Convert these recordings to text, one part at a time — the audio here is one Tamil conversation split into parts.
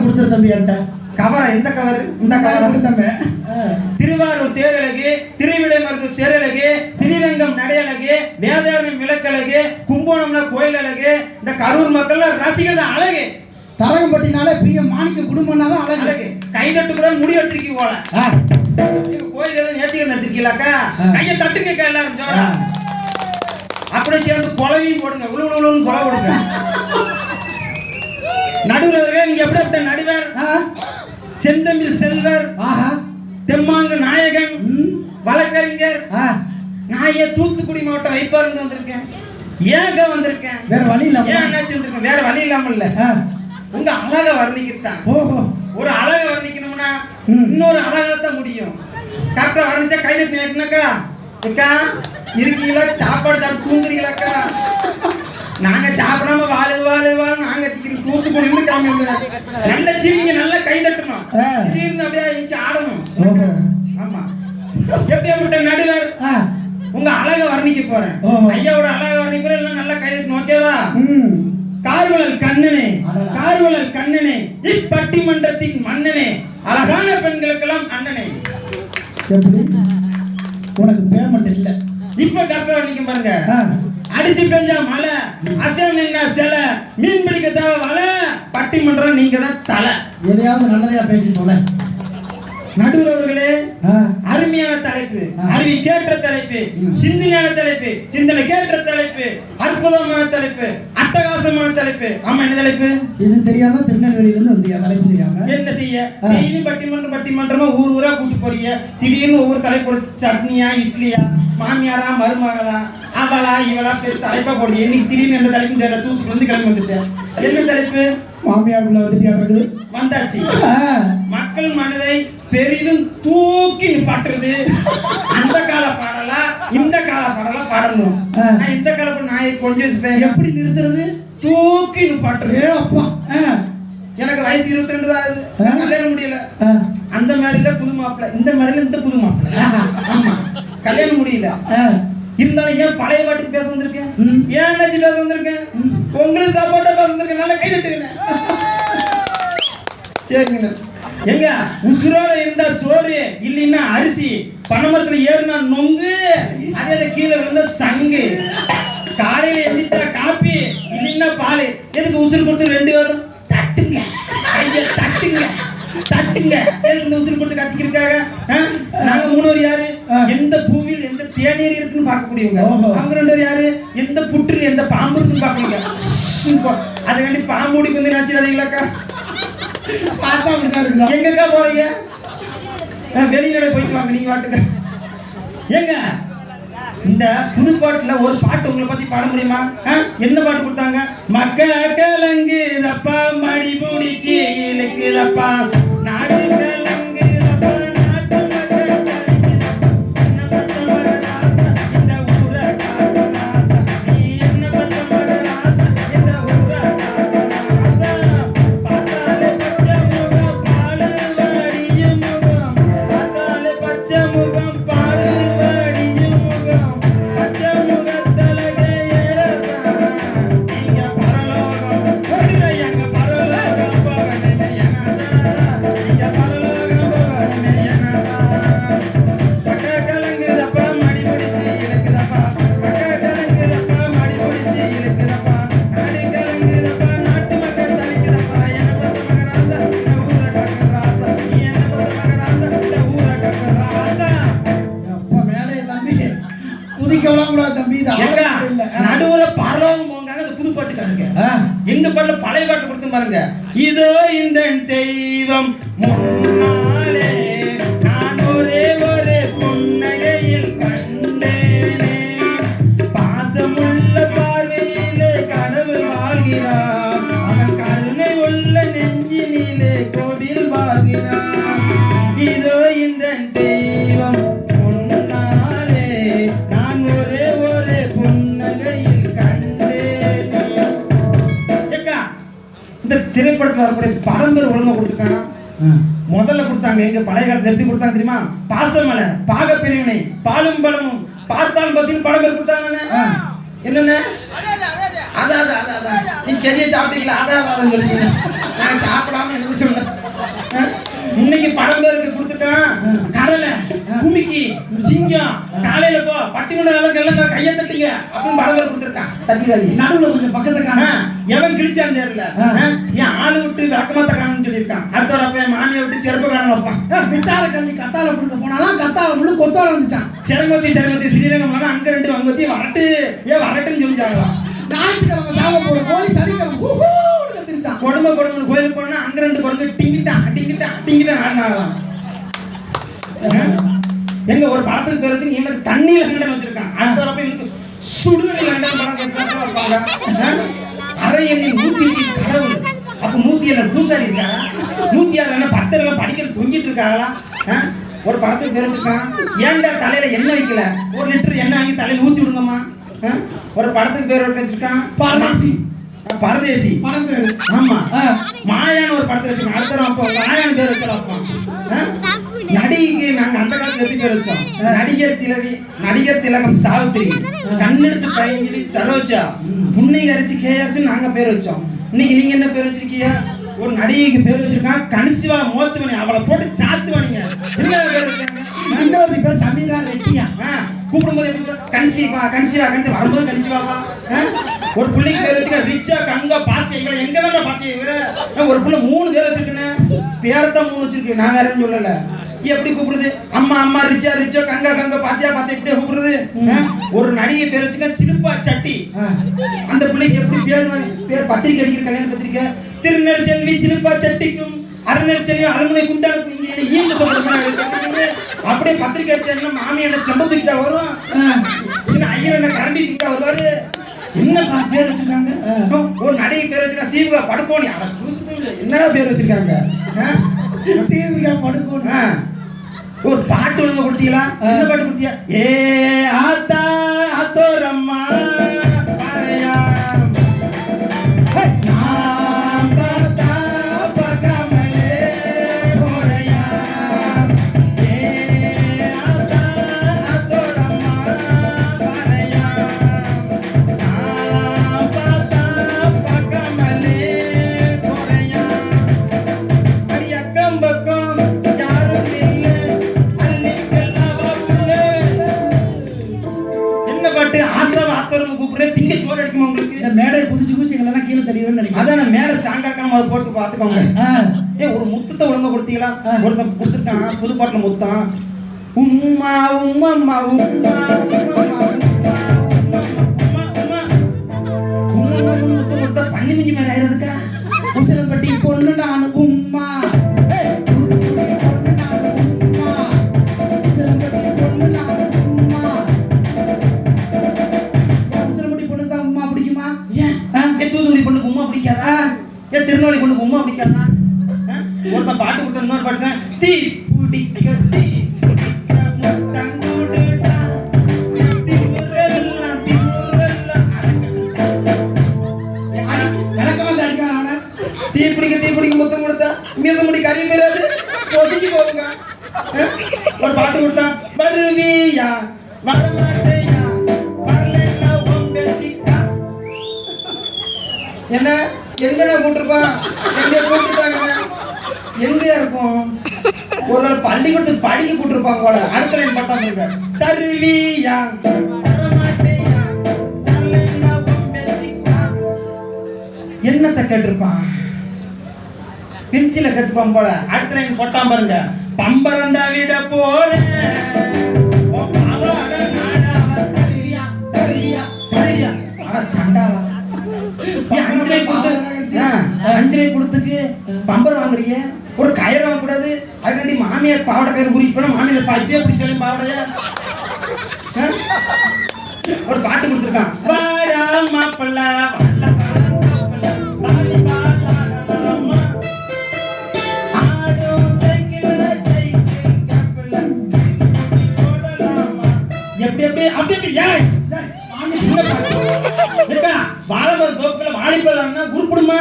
கொடுத்துரு தம்பி என்கிட்ட. கவரா? இந்த கவர், இந்த கவரை கொடுத்தமே. திருவாரூர் தேரழகு, திருவிடைமருதூர் தேரழகு, ஸ்ரீரங்கம் நடையழகு, வேதாரண்யம் விளக்கழகு, கும்போணம்ல கோயில் அழகு, இந்த கரூர் மக்கள் ரசிகர் அழகு. தரகம்பட்டினாலே பிரிய மாணிக்க குடும்பம்னாலும் அழகு. கைதட்டு கூட முடி எடுத்துருக்கீங்க போல. கோயில் எதுவும் நேர்த்திகள் எடுத்துருக்கீங்களாக்கா? கையை தட்டுங்க எல்லாரும் ஜோரா. அப்படியே சேர்ந்து கொலவையும் போடுங்க, உழுவுன்னு கொலை கொடுங்க. நடுவர் நீங்க எப்படி நடுவர்? செந்தமிழ் செல்வர், தெம்மாங்கு நாயகன், வழக்கறிஞர். நான் ஏன் தூத்துக்குடி மாவட்டம் வைப்பாருந்து வந்திருக்கேன். ஏங்க வந்திருக்கேன்? வேற வழி இல்லாம. ஏன் என்னாச்சு வந்திருக்கேன்? வேற வழி இல்லாம இல்ல, உங்க அழகை வர்ணிக்கத்தான். ஒரு அழகை வர்ணிக்கணும்னா இன்னொரு அழகாத்தான் முடியும். கரெக்டா வர்ணிச்சா கைது நேக்கனாக்கா அக்கா இருக்கீங்களா? சாப்பாடு சாப்பிட்டு தூங்குறீங்களாக்கா? நாங்க சாப்பிடாம வாழு நாங்க தூத்துக்குடி கிளம்பி நல்ல சீவிங்க, நல்லா கை தட்டணும். திடீர்னு அப்படியே இச்சு ஆடணும். ஆமா, எப்படி நடுவர் உங்க அழகை வர்ணிக்க போறேன். ஐயாவோட அழகை வர்ணிக்க போறேன். நல்லா கை தட்டணும். ஓகேவா? கார்வலல் கண்ணனே, கார்வலல் கண்ணனே, இப்பட்டிமன்றத்தின் மன்னனே, அழகான பெண்களுக்கெல்லாம் அண்ணனே. உனக்கு பேமெண்ட் இல்ல. இப்ப கரெக்டா வர்ணிக்க பாருங்க. அடிச்சு பெஞ்சா மழை, அசைவம் நின்னா சில, மீன் பிடிக்க தேவை வலை, பட்டிமன்றம் நீங்க தான் தலை. எதையாவது நல்லதையா பேசி போல. நடுவர் அவர்களே, அருமையான தலைப்பு, அறிவி கேட்ட தலைப்பு, சிந்தனையான தலைப்பு, சிந்தனை கேட்ட தலைப்பு, அற்புதமான தலைப்பு, அட்டகாசமான தலைப்பு. ஆமா, என்ன தலைப்பு? இது தெரியாம திருநெல்வேலியில இருந்து வந்தியா? தலைப்பு தெரியாம என்ன செய்ய? டெய்லி பட்டிமன்றமா ஊர் ஊரா கூட்டி போறீங்க. திடீர்னு ஒவ்வொரு தலைப்பு, சட்னியா இட்லியா, மாமியாரா மருமகளா, அவளா இவளா பேர் தலைப்பா போடுது. இன்னைக்கு திடீர்னு எந்த தலைப்பும் தெரியல. தூத்துக்குடி வந்து கிளம்பி வந்துட்டேன். என்ன தலைப்பு? மாமியாருக்குள்ள வந்துட்டு வந்தாச்சு. மக்கள் மனதை பெரிதும் தூக்கி நிப்பாட்டுறது. அந்த கால பாடலா இந்த கால பாடலா பாடணும். இந்த கால நான் கொஞ்சம் எப்படி நிறுத்துறது? தூக்கி நிப்பாட்டுறது. அப்பா, எனக்கு வயசு 22 தான் ஆகுது. கல்யாணம் முடியல. அந்த மேடையில புது மாப்பிள்ளை, இந்த மேடையில இந்த புது மாப்பிள்ளை. ஆமா, கல்யாணம் முடியல. இருந்தாலும் ஏன் பழைய பாட்டுக்கு பேச வந்திருக்கேன்? ஏன் என்னாச்சு பேச வந்திருக்கேன்? உங்களுக்கு சாப்பாட்டா பேச வந்திருக்கேன். நல்லா கை தட்டுங்க. சரிங்க. எங்க உசுரோட இருந்தா சோறு, இல்லைன்னா அரிசி, பனைமரத்துல ஏறினா நொங்கு, அதே கீழே விழுந்தா சங்கு, காலையில எந்திரிச்சா காப்பி, இல்லைன்னா பால். எதுக்கு உசுறு கொடுத்து 2 பேரும் தட்டுங்க, கையை தட்டுங்க தட்டுங்க. எதுக்கு உசுறு கொடுத்து கத்திக்கிருக்காங்க? நாங்க 3 பேர் யாரு? எந்த பூவில் எந்த தேநீர் இருக்குன்னு பார்க்கக்கூடியவங்க. அவங்க 2 பேர் யாரு? எந்த புற்று எந்த பாம்பு இருக்குன்னு பாக்குறீங்க. அதுக்காண்டி பாம்பு ஓடி வந்து நினைச்சிடாதீங்களாக்கா? எங்கக்கா போறீங்க? வெளியில போயிட்டு வாங்க. நீங்க வாட்டுங்க. ஏங்க, இந்த புது பாட்டுல ஒரு பாட்டு உங்களை பத்தி பாட முடியுமா? என்ன பாட்டு கொடுத்தாங்க? மக்க கலங்குதப்பா, மடி முடிச்சு இழுக்குதப்பா, நாடு கலங்குதப்பா, நாட்டு மக்கள் என்ன பத்த மகராசா, இந்த ஊரை காக்க ராசா, நீ என்ன பத்த மகராசா, இந்த ஊரை காக்க ராசா, பார்த்தாலே பச்சை முகம் பாலு வடியும் முகம், பார்த்தாலே பச்சை முகம் பாலு வடியும் முகம், பச்சை முகத்தலகே ஏறசா, நீங்க பரலோகம் போடுற எங்க பரலோகம் போகணுமே எனதா, நீங்க பரலோகம் போகணுமே எனதா. பக்க கலங்குதப்பா, மடி முடிச்சு இழுக்குதப்பா, பக்க கலங்குதப்பா, மடி முடிச்சு இழுக்குதப்பா, நாடு கலங்குதப்பா, நாட்டு மக்கள் தவிக்குதப்பா, என்ன பத்த மகராசா, இந்த ஊரை காக்க ராசா, நீ என்ன பத்த மகராசா, இந்த ஊரை காக்க ராசா. அப்பா மேலே தம்பி புதிக்கலாம் கூடாது தம்பி. நடுவுல பரலோகம் போங்க. அது புது பாட்டுக்காரங்க. எங்க பாட்டுல பழைய பாட்டு கொடுத்து பாருங்க. இதோ இந்த தெய்வம் முன்னாலே நான் ஒரே ஒரு புன்னகையில் கண்டேனே, பாசமுள்ள பார்வையிலே கடவுள் வாழ்கிறார், அவன் கருணை உள்ள நெஞ்சினிலே கோவில் வாழ்கிறார். இதோ இந்த தெய்வம் முன்னாலே நான் ஒரே ஒரு புன்னகையில் கண்டேனே. ஏக்கா, இந்த திரைப்படத்தில் வரக்கூடிய படம் பேர் ஒழுங்கா கொடுத்துருக்காங்க. முதல்ல கொடுத்தாங்க. எங்க பழைய காலத்துல எப்படி கொடுத்தாங்க தெரியுமா? பாசமலை, பாகப்பிரிவினை, பாலும் பழமும், பார்த்தால் பசின்னு படம் பேர் கொடுத்தாங்க. என்னென்ன? அதான் நீ கெதிய சாப்பிட்டீங்களா? அதான் சொல்லுங்க. நான் சாப்பிடாம என்ன சொல்ல குமிக்கி சிங்கம் காலையில போ பட்டிமன்ற எல்லாம் கையை தட்டுங்க அப்படின்னு படம் கொடுத்துருக்கான். தட்டிடாது நடுவுல கொஞ்சம் பக்கத்துல எவன் கிழிச்சான்னு தெரியல. என் ஆளு விட்டு விளக்கமாத்த காணும்னு சொல்லியிருக்கான். அடுத்த அப்ப என் மாமியை விட்டு செருப்பு காரணம் வைப்பான். பித்தால கல்லி கத்தால கொடுக்க போனாலும் கத்தால முழு கொத்தால வந்துச்சான். செரங்கத்தி ஸ்ரீரங்கம் அங்க 2 வங்கத்தி வரட்டு வரட்டுன்னு சொல்லிச்சாங்களாம். ஞாயிற்றுக்கிழமை சாக போற கோழி சனிக்கிழமை கொடுமை கோயிலுக்கு போனா அங்க 2 குரங்கு டிங்கிட்டான் ஆடினாங்களாம். எங்க ஒரு படத்துக்கு பேர் வச்சு இவனுக்கு தண்ணியில லண்டன் வச்சிருக்கான். அடுத்த வரப்ப இவனுக்கு சுடுதண்ணி லண்டன் படம் கேட்பாங்க. அரை எண்ணெய் 100 கடவுள் அப்ப 107 பூசாரி இருக்காங்க. 106 பக்தர்கள் படிக்கிறது தொங்கிட்டு இருக்காங்களா? ஒரு படத்துக்கு பேர் வச்சிருக்கான். ஏன்டா தலையில எண்ணெய் வைக்கல, 1 லிட்டர் எண்ணெய் வாங்கி தலையில ஊத்தி விடுங்கம்மா. ஒரு படத்துக்கு பேர் வச்சிருக்கான் பரதேசி படம் பேரு. ஆமா மாயான்னு ஒரு படத்தை வச்சிருக்கோம். அடுத்த அப்போ மாயான்னு பேர் வச்சலாம். நடிகைக்கு நாங்க அந்த காலத்துல எப்படி பேர் வச்சோம்? நடிகர் திலகம் சாவித்திரி, கண்ணெடுத்து பையன்கிரி சரோஜா, புன்னையரசி கேஆர்னு நாங்க பேர் வச்சோம். இன்னைக்கு நீங்க என்ன பேர் வச்சிருக்கீங்க? ஒரு நடிகைக்கு பேர் வச்சிருக்கான் கனிசிவா மோத்துவனி. அவளை போட்டு சாத்துவானீங்க. என்ன பேர் வச்சாங்க? இன்னொரு பேர் சமீரா ரெட்டியா. கூப்பிடும்போது எப்படி கனிசிவா வரும்போது கனிசிவாவா? ஒரு பிள்ளைக்கு பேர் வச்சுக்க ரிச்சா கங்கா பாத்தீங்களா? எங்க தான் பாத்தீங்க? ஒரு பிள்ளை 3 பேர் வச்சிருக்கேன். பேரத்தான் 3 வச்சிருக்கேன். நான் வேற எதுவும் சொல்லல. எப்படி கூப்பிடுது? அம்மா ரிச்சா கங்கா பாத்தியா இப்படியே கூப்பிடுது. ஒரு நடிகை பேர் வச்சுக்க சிலுப்பா சட்டி. அந்த பிள்ளைக்கு எப்படி பேர் பத்திரிக்கை அடிக்கிற கல்யாண பத்திரிக்கை திருநெல் செல்வி சிலுப்பா சட்டிக்கும் அருணர் செல்வி அரண்மனை குண்டாளுக்கும் ஈண்டு சொல்றாங்க. அப்படியே பத்திரிக்கை அடிச்சா மாமி என்ன செம்பத்துக்கிட்ட வரும், ஐயர் என்ன கரண்டி கிட்ட வருவாரு. என்ன பேர் வச்சிருக்காங்க? ஒரு நடிகை பேர் வச்சிருக்காங்க தீபிகா படுகோனி. என்னடா பேர் வச்சிருக்காங்க? தீபிகா படுகோனி. ஒரு பாட்டு ஒழுங்க கொடுத்தீங்களா? என்ன பாட்டு கொடுத்தியா? ஏ ஆத்தா அத்தோரம்மா பாரையா போட்டு பாத்துக்கோங்க. ஒரு முத்தத்தை ஒழுங்க கொடுத்தீங்களா? ஒருத்தன் கொடுத்துட்டான் புது பாட்டுல முத்தம். உம்மா உம்மா உம்மா முத்த பண்ணி மிஞ்சி மேல ஆயிருக்கா? உசிலம்பட்டி பொண்ணு நானு உம்மா, தூத்துக்குடி பொண்ணுக்கு உமா பிடிக்காதா? ஏன் திருநெல்வேலி பொண்ணுக்கு உமா பிடிக்காதா? ஒருத்தன் பாட்டு கொடுத்த இன்னொரு பாட்டு தான் தீ பிடிக்க தீ பிடிக்க முத்தம் கொடுத்தா மீச முடி கறி மேலாது ஒதுக்கி போகுங்க. ஒரு பாட்டு கொடுத்தான் வருவியா வரமாட்டேயா வரலன்னா ஒம்பேசிக்கா. என்ன எங்க கூட்டிருப்பான்? எங்க கூட்டிட்டாங்க? எங்கயா இருக்கும்? ஒரு நாள் பள்ளிக்கூடத்துக்கு படிக்க கூட்டிருப்பாங்க போல. அடுத்த லைன் பட்டம் இருக்க தருவியா வரமாட்டேயா வரலன்னா ஒம்பேசிக்கா. என்னத்தை கேட்டிருப்பான்? பென்சில கட்டுப்பான் போல. அடுத்த லைன் போட்டான் பாருங்க பம்பரண்டா விட போறேன் அஞ்சரை கொடுத்துக்கு பம்பர் வாங்குறீங்க. ஒரு கயிறு வாங்க கூடாது. அதுக்காண்டி மாமியார் பாவடை கயிறு குறிப்பிட்டு போனா மாமியார் பாட்டே அப்படி சொல்லி பாவடைய ஒரு பாட்டு கொடுத்துருக்கான். வாடா மாப்பிள்ள வாழைமரம் தோப்புல வாழைப்பழம்னா உருப்படுமா?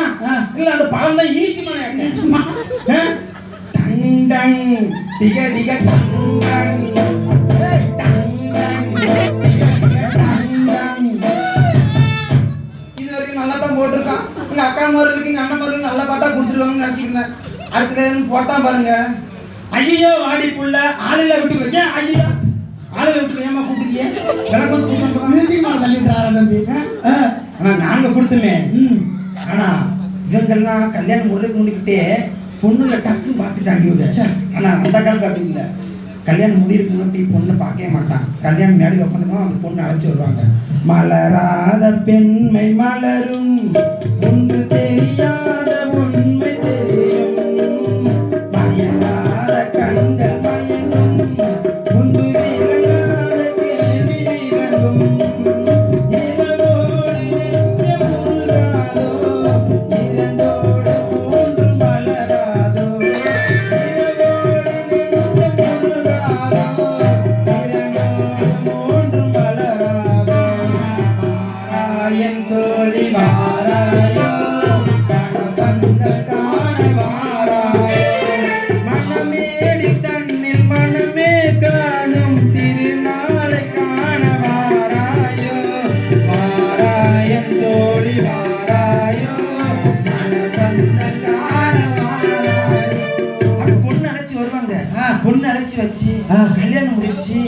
இல்ல அந்த பழம் தான் இனிக்குமா? டங் டிக டிக டங் இது வரைக்கும் நல்லா தான் போட்டிருக்கான். உங்க அக்கா மாதிரி இருக்கு, எங்க அண்ணன் மாதிரி நல்ல பாட்டா கொடுத்துருவாங்கன்னு நினைச்சிருந்தேன். அடுத்த போட்டான் பாருங்க ஐயோ வாடி புள்ள ஆளுல விட்டு ஏன் ஐயா ஆளுல விட்டு ஏமா கூப்பிடுறியே விளக்கு வந்து கூப்பிட்டு மியூசிக் மேல தள்ளிட்டாரா தம்பி? ஆனா நாங்க கொடுத்துமே. ஆனா இவங்கெல்லாம் கல்யாணம் முறைக்கு முடிக்கிட்டே பொண்ணுல டக்குன்னு பார்த்துட்டாங்க இவங்க. ஆனா அந்த காலத்து அப்படி இல்லை. கல்யாணம் முடியிருக்கு முன்னாடி பொண்ணை பார்க்கவே மாட்டான். கல்யாணம் மேடையில் உட்காந்துமா அந்த பொண்ணு அழைச்சி வருவாங்க. மலராத பெண்மை மலரும், ஒன்று தெரியாத உண்மை தெரியும், மயங்காத கண்கள் மயங்கும், ஒன்று விளங்காத கேள்வி விளங்கும், இரவோடு நெஞ்சம் உருகாதோ, இரண்டோடு மூன்று மலராதோ, இரவோடு நெஞ்சம் உருகாதோ, இரண்டோடு மூன்று மலராதோ, மாராயன் தோழி மாராயோ, கணவந்த காண மாராயோ, மணமேடி தன்னில் மனமே காணும் திருநாளை காண மாராயோ, மாராயன் தோழி மாராயோ, கணவந்த காண மாராயோ. அப்படி பொண்ணு அழைச்சி வருவாங்க. பொண்ணு அழைச்சி வச்சு கல்யாணம் முடிச்சு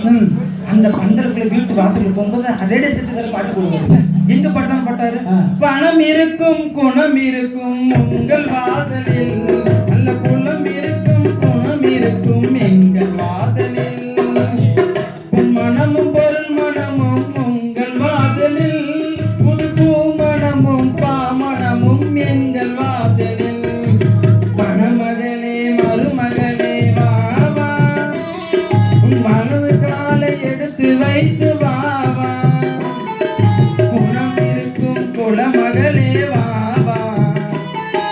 அந்த பந்தலுக்குள்ள வீட்டு வாசலுக்கு போகும்போது ரேடியோ செட்டுகள் பாட்டு போடுவாங்க. எங்க பாட்டு தான் பாட்டாரு? பணம் இருக்கும் குணம் இருக்கும் உங்கள் வாசலில், நல்ல குணம் இருக்கும் குணம் இருக்கும் எங்கள் வாசலில், உன் மனமும் பொருள் மனமும் உங்கள் வாசலில், புது பூ மனமும் பாமனமும் எங்கள் வாசலில், மணமகளே மருமகளே வாவா, உன் மனது காலை எடுத்து வைத்து வாவா, குணம் இருக்கும் குலமகளே வாவா,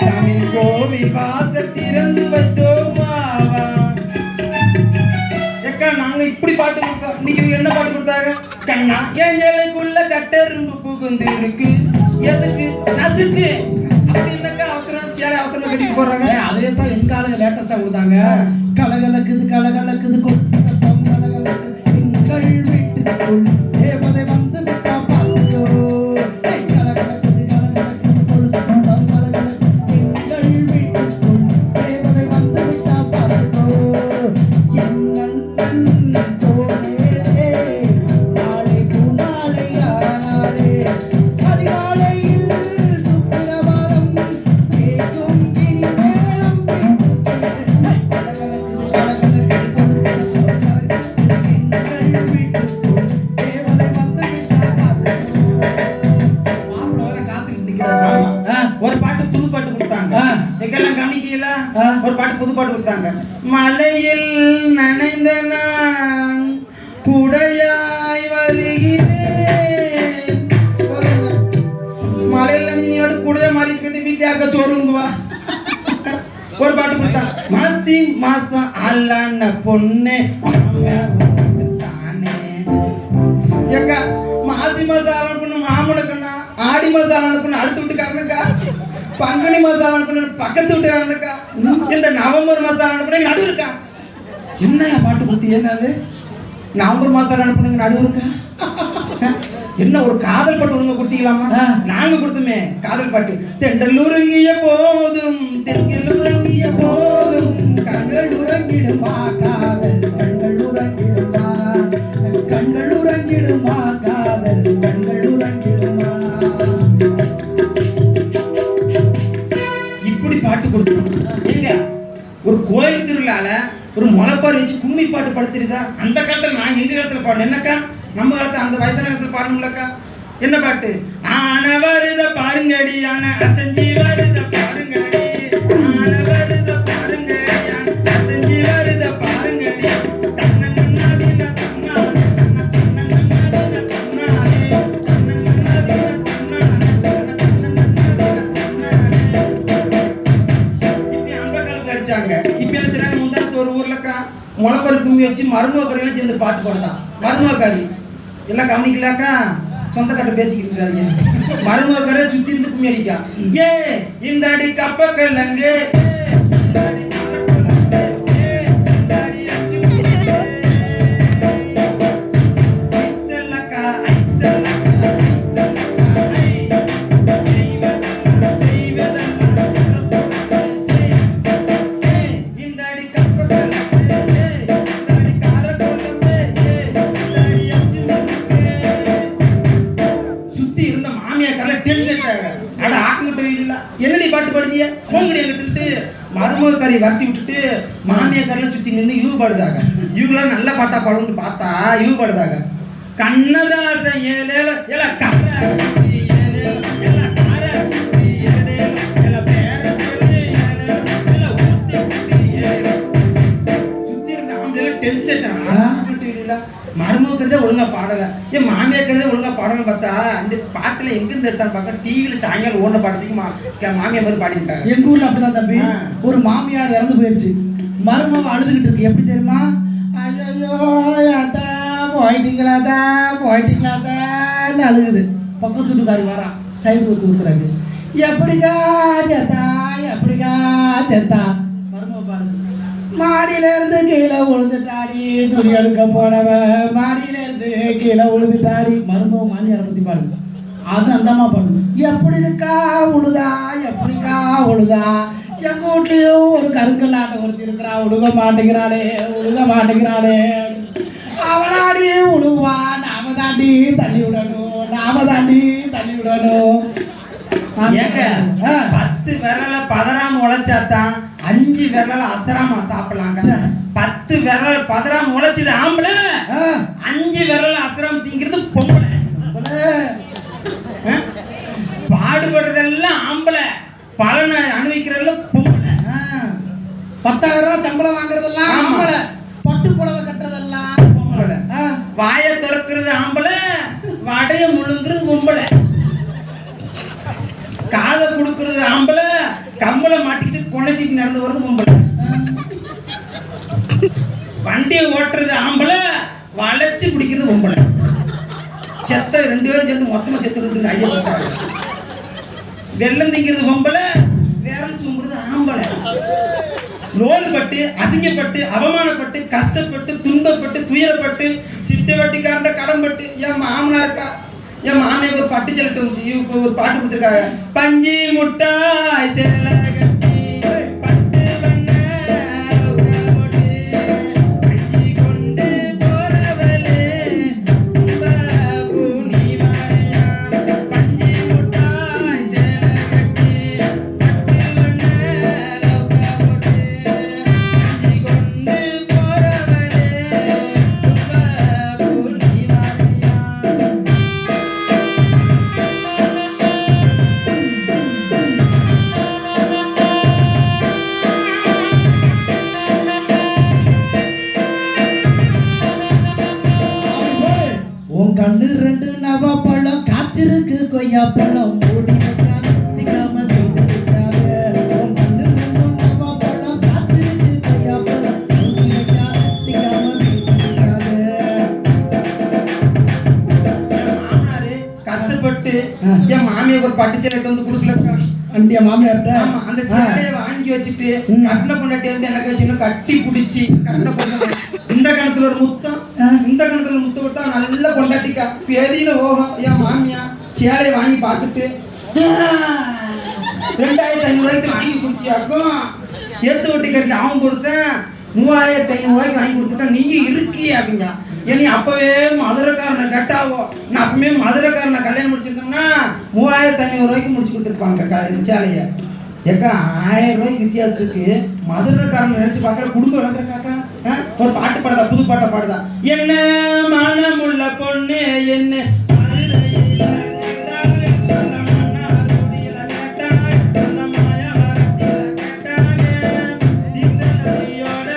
தமிழ் கோவில் வாசல் திறந்து வைத்தோம் வாவா. ஏக்கா நாங்க இப்படி பாட்டு கொடுத்தோம், இன்னைக்கு என்ன பாட்டு கொடுத்தாங்க? கண்ணா என் ஏழைக்குள்ள கட்டெரும்பு புகுந்து இருக்கு, எதுக்கு நசுக்கு அப்படின்னாக்கா அவசரம் சேலை அவசரம் கட்டிட்டு போறாங்க. அதே தான் எங்க ஆளுங்க லேட்டஸ்டா கொடுத்தாங்க. கலகலக்குது கலகலக்குது கொலுசு சத்தம் கலகலக்குது எங்கள் வீட்டுக்குள் தேவதை வந்து விட்டா பார்த்துக்கோ. கலகலக்குது கலகலக்குது கொலுசு சத்தம் கலகலக்குது எங்கள் வீட்டுக்குள் தேவதை வந்து விட்டா பார்த்துக்கோ. எங்கள் தோழே நாளை பூநாளை ஆனாலே அதிகாலையில் சுப்பிரபாதம் கேட்கும் இனி மேளம் ஒரு பாட்டு புது பாட்டு கொடுத்தாங்க. எங்கெல்லாம் கவனிக்கல ஒரு பாட்டு புது பாட்டு கொடுத்தாங்க. மலையில் நனைந்த நான் குடையாய் வருகிறேன். மலையில் நீயோட குடையா மாறிட்டு போய் வீட்டுல யாருக்காச்சும் ஓடுவா. ஒரு பாட்டு கொடுத்தாங்க. மாசி மாசம் அல்லான பொண்ணு தானே. எங்க மாசி மாசம் ஆளான பொண்ணு மாமனுக்குன்னா, ஆடி மாசம் ஆளான பொண்ணு அடுத்த வீட்டுக்காரனுக்கா, பங்குனி மாசம் ஆளான பொண்ணு பக்கத்து வீட்டுக்காரனுக்கா, இந்த நவம்பர் மாசம் ஆளான பொண்ணு நடுவு இருக்கா. என்னையா பாட்டு கொடுத்து என்னது? நவம்பர் மாசம் ஆளான பொண்ணுங்க நடுவு இருக்கா? என்ன ஒரு காதல் பாட்டு ஒழுங்க கொடுத்தீங்களாமா? நாங்க கொடுத்துமே காதல் பாட்டு. தெண்டல் உறங்கிய போதும் தெங்கல் உறங்கிய போதும் கண்கள் உறங்கிடுமா காதல் கண்கள் உறங்கிடுமா, கண்கள் உறங்கிடுமா காதல் கண்கள் உறங்கிடுமா. இப்படி பாட்டு கொடுத்தோம். எங்க ஒரு கோயில் திருவிழால ஒரு முளைப்பாறு வச்சு கும்மி பாட்டு படுத்துருதா? அந்த காலத்துல நாங்க எங்க காலத்துல பாடணும் என்னக்கா? நம்ம காலத்துல அந்த வயசான காலத்துல பாடணும்லக்கா. என்ன பாட்டு? ஆன வருத பாருங்கடி ஆன அசஞ்சி வருத பாருங்கடி, ஆன வருத பாருங்கடி ஆன அசஞ்சி வருத பாருங்கடி, தன்னன்னாதின தன்னானே தன்னன்னாதின தன்னானே தன்னன்னாதின தன்னானே. இப்படி அந்த காலத்துல அடிச்சாங்க. இப்ப என்ன செய்றாங்க? முந்தானத்து ஒரு ஊர்லக்கா முளைப்பரு கும்மி வச்சு மருமகரையில சேர்ந்து பாட்டு பாடலாம். மருமகாரி எல்லாம் கவனிக்கலாக்கா, சொந்தக்கார பேசிக்கிட்டு இருக்காங்க. மருமகரை சுத்தி இருந்து கும்மி அடிக்கா. ஏ இந்த அடி கப்ப கிழங்கு, இந்த அடி இந்த அடி அச்சு ஐசல்லக்கா ஐசல்லக்கா ஐசல்லக்கா செய்வதெல்லாம் இந்த அடி கப்ப கிழங்கு மருமக கறி வரட்டி விட்டுட்டு மாமியார் கறில சுத்தி நின்று யூ பாடுதாங்க. இவங்களாம் நல்ல பாட்டா பாடுன்னு பார்த்தா யூ பாடுதாங்க. கண்ணதாசன் ஏலேல எல கர ஏலேல எல கர ஏலேல எல பேர ஏலேல எல ஊத்தி ஏலேல சுத்தி இருந்த ஆம்பளை டென்ஷன் இல்ல. மருமகறதே ஒழுங்கா பாடல, ஏன் மாமியாக்கிறதே ஒழுங்கா பாடணும்னு பார்த்தா அந்த பாட்டுல எங்க இருந்து எடுத்தான்னு பார்க்க டிவியில சாயங்காலம் ஓடுன பாடத்துக்கு மாமியார் மாதிரி பாடிருக்காங்க. எங்க ஊர்ல அப்படிதான் தம்பி. ஒரு மாமியார் இறந்து போயிருச்சு, மருமக அழுதுகிட்டு இருக்கு. எப்படி தெரியுமா? ஐயோ அத்தா போயிட்டீங்களாத்தான்னு அழுகுது. பக்கத்து வீட்டுக்காரி வரான், சைடு ஊத்துறாரு. எப்படிக்கா சேத்தா எப்படிக்கா சேத்தா? மருமக பாடுது. மாடியில இருந்து கீழே விழுந்துட்டாடி, துணி எடுக்க போனவன் மாடியில இருந்து கீழே விழுந்துட்டாடி. மருமக மாமியாரை பத்தி பாடுது. அது அந்தமா பாடுது. எப்படிக்கா உழுதா எப்படிக்கா உழுதா? எங்க வீட்லயும் ஒரு கருங்கல்லாட்ட ஒருத்தி இருக்கிறா, உழுக மாட்டேங்கிறாளே. அவனாடி உழுவா, நாம தாண்டி தள்ளி விடணும். ஏங்க 10 விரல பதறாம உழைச்சாதான் 5 விரல அசராம சாப்பிடலாங்க. 10 விரல பதறாம உழைச்சது ஆம்பளை, 5 விரல அசராம திங்கிறது பொம்பளை. பாடுபடுறதெல்லாம் ஆம்பளை, பலனை அனுபவிக்கிறதெல்லாம் பொம்பளை. 10,000 ரூபாய் சம்பளம் வாங்குறதெல்லாம் ஆம்பளை, பட்டு புடவை கட்டுறதெல்லாம் பொம்பளை. வாயை திறக்கிறது ஆம்பளை, வடைய முழுங்குறது பொம்பளை. காலை கொடுக்கறது ஆம்பளை, கம்பளை மாட்டிக்கிட்டு கொண்டாட்டிட்டு நடந்து வருது பொம்பளை. வண்டியை ஓட்டுறது ஆம்பளை, வளைச்சு பிடிக்கிறது பொம்பளை. செத்த 2 பேரும் சேர்ந்து மொத்தமா செத்துக்கிட்டு ஐடியா போட்டாங்க. வெள்ளம் திங்கிறது பொம்பளை, வேரம் சும்புறது ஆம்பளை. லோன் பட்டு, அசிங்கப்பட்டு, அவமானப்பட்டு, கஷ்டப்பட்டு, துன்பப்பட்டு, துயரப்பட்டு, சிட்டை வட்டிக்காரன் கடன் பட்டு. என் மாமனா இருக்கா, என் மாமியாருக்கு ஒரு பட்டு செலட்டு வந்துச்சு, இப்போ ஒரு பாட்டு கொடுத்துருக்காங்க. பஞ்சி முட்டாய் செல்ல கட்டி பட்டு வண்ண பஞ்சி கொண்டு போறவளே நீ வாழையா. பஞ்சி முட்டாய் செல்ல கட்டி பட்டு வண்ண பஞ்சி கொண்டு போறவளே நீ வாழையா. உன் கண்ணு 2 நவாப்பழம் காய்ச்சிருக்கு, கொய்யா பழம் மூடி வைக்காத திங்காம திங்காத. உன் கண்ணு 2 நவாப்பழம் காய்ச்சிருக்கு, கொய்யா பழம் மூடி வைக்காத திங்காம திங்காத. என் மாமனாரு கஷ்டப்பட்டு என் மாமியாருக்கு ஒரு பட்டு சேலை வந்து கொடுக்கல. அண்டிய மாமியார்ட்ட ஆமா, அந்த சேலையை வாங்கி வச்சுட்டு கட்டின பொண்டாட்டி வந்து எனக்கு வச்சு கட்டி பிடிச்சி கட்டின பொண்ணு. இந்த காலத்துல ஒரு முத்தம், இந்த காலத்துல ஒரு முத்தம் விட்டா நல்ல பொண்டாட்டிக்கா பெதியில போகும். என் மாமியா சேலையை வாங்கி பார்த்துட்டு 2,500 ரூபாய்க்கு வாங்கி கொடுத்தியாக்கும். ஏத்து ஒட்டிக்கிறதுக்கு அவன் புருஷன் 3,500 ரூபாய்க்கு வாங்கி கொடுத்துட்டா நீங்க இருக்கிய அப்படிங்க. ஏன்னா அப்பவே மதுரைக்காரனை கட்டாவோ, நான் அப்பவே மதுரைக்காரனை கல்யாணம் முடிச்சிருந்தோம்னா 3,500 ரூபாய்க்கு முடிச்சு கொடுத்துருப்பாங்க சேலையை. ஏக்கா 1000 ரூபாய்க்கு வித்தியாசத்துக்கு மதுரைக்காரன் நினைச்சு பார்க்கல. குடும்பம் வளர்ந்துருக்காக்கா. ஒரு பாட்டு பாடுதா, புது பாட்டை பாடுதா. என்ன மனமுள்ள பொண்ணு என்ன மதுரையில கேட்டாங்க, அந்த மன்னார்குடியில கேட்டாங்க, அந்த மாயவரத்தில கேட்டாங்க, சித்தரையோட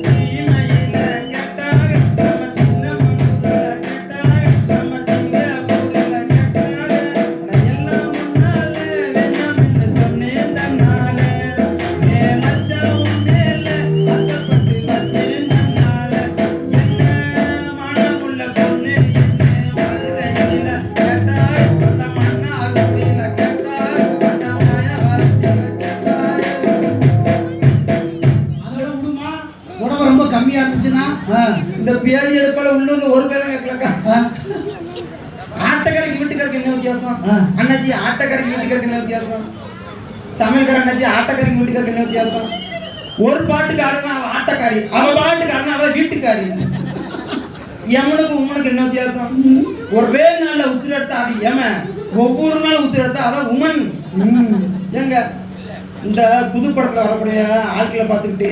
சீமையில கேட்டாங்க, நம்ம சின்ன மனசுல கேட்டாங்க, நம்ம சிங்கப்பூர்ல கேட்டாங்க. எல்லாம் முன்னால வேணாம்னு சொன்னேன் தன்னால, மச்சான் மேல ஆசைப்பட்டு வச்சேன் தன்னால. என்ன மனமுள்ள பொண்ணு என்ன மதுரையில கேட்டாங்க, அந்த மன்னார்குடியில கேட்டாங்க, அந்த மாயவரத்தில கேட்டாங்க. அதோட விடுமா? உடம்பு ரொம்ப கம்மியா இருந்துச்சுன்னா இந்த பேதி எடுப்பால உள்ளூர்ல ஒரு பேரை கேட்கலக்கா. ஆட்டக்கரைக்கு வீட்டுக்காரருக்கு என்ன வித்தியாசம்? அண்ணாச்சி ஆட்டக்கரைக்கு வீட்டுக்காரருக்கு என்ன வித்தியாசம்? சமையல்கார அண்ணாச்சி ஆட்டக்கரைக்கு வீட்டுக்காரருக்கு என்ன வித்தியாசம்? ஒரு பாட்டுக்கு ஆடுனா அவ ஆட்டக்காரி, அவ பாட்டுக்கு ஆடுனா அவ வீட்டுக்காரி. எமனுக்கு உமனுக்கு என்ன வித்தியாசம்? ஒரே நாள்ல உசுறு எடுத்தா அது எமன், ஒவ்வொரு நாள் உசுறு எடுத்தா அதான் உமன். எங்க இந்த புது படத்துல வரக்கூடிய ஆட்களை பார்த்துக்கிட்டு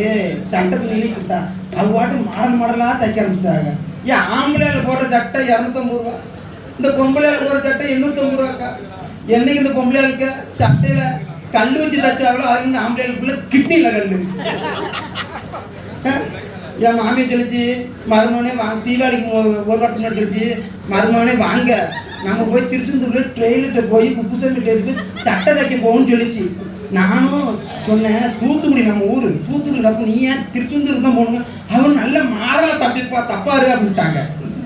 சட்டத்தை நிலை கொடுத்தா அவங்க பாட்டு மாடலா தைக்க ஆரம்பிச்சிட்டாங்க. ஏன் ஆம்பளையால போடுற சட்டை 250 ரூபா, இந்த பொம்பளையால போடுற சட்டை 850 ரூபாக்கா. என்னைக்கு இந்த பொம்பளையாளுக்கு சட்டையில கல் வச்சு தைச்சாங்களோ அது இந்த ஆம்பளையாளுக்குள்ள கிட்னில கல்லு. என் மாமியை சொல்லிச்சு மருமகனே வாங்க, தீபாவளிக்கு ஒரு வாரத்துக்கு முன்னாடி சொல்லிச்சு மருமகனே வாங்க நம்ம போய் திருச்செந்தூர்ல ட்ரெயின்கிட்ட போய் குப்புசாமி போய் சட்டை தைக்க போகணும்னு சொல்லிச்சு. நானும் சொன்னேன் தூத்துக்குடி நம்ம ஊர், தூத்துக்குடி தப்பு, நீ ஏன் திருச்செந்தூர் தான் போகணுங்க, அவன் நல்ல மாடலாக தப்பாரு அப்படின்ட்டாங்க.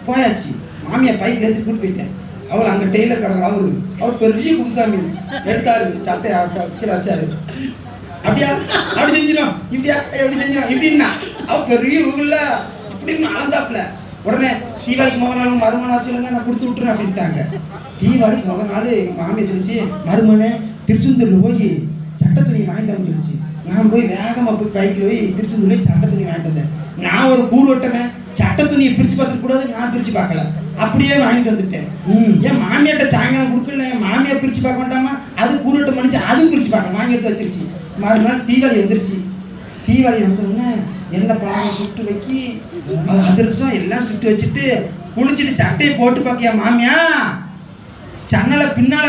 போயாச்சு மாமியை பைக்கில் எடுத்து கூட்டு போயிட்டேன். அவர் அங்கே டெய்லர் கிடக்குற அவர் பெரிய குப்புசாமி எடுத்தாரு, சட்டை கீழே வச்சாரு. அப்படியா அப்படி செஞ்சிடும், இப்படியா எப்படி செஞ்சிடும் இப்படின்னா அவ பெரிய ஊர்ல இப்படின்னு அளந்தாப்புல. உடனே தீபாவளிக்கு முதல் நாள் மருமனை வச்சுருங்க நான் கொடுத்து விட்டுறேன் அப்படின்ட்டாங்க. தீபாவளிக்கு முதல் நாள் மாமியை சொல்லிச்சு மருமனை திருச்செந்தூர்ல போய் சட்டை துணி வாங்கிட்டு வந்து சொல்லிச்சு. நான் போய் வேகமாக போய் பைக்கில் போய் திருச்செந்தூர்ல சட்டை துணி வாங்கிட்டு வந்தேன். நான் ஒரு கூறு வட்டமே சட்டை துணியை பிரித்து பார்த்துக்க கூடாது, நான் பிரித்து பார்க்கல, அப்படியே வாங்கிட்டு வந்துட்டேன். என் மாமியாட்ட சாயங்காலம் கொடுக்கல, என் மாமியை பிரித்து பார்க்க வேண்டாமா, அது கூறுவட்ட மனுஷன் அதுவும் பிரித்து பார்க்க வாங்கி எடுத்து வச்சிருச்சு. மறுநாள் தீபாவளி வந்துருச்சு. தீபாவளி வந்தோடனே எண்ணெய் பழம் சுட்டு வைக்கி அதிரசம் எல்லாம் சுட்டு வச்சுட்டு குளிச்சுட்டு சட்டையை போட்டு பார்க்கியா மாமியா, சன்னலை பின்னால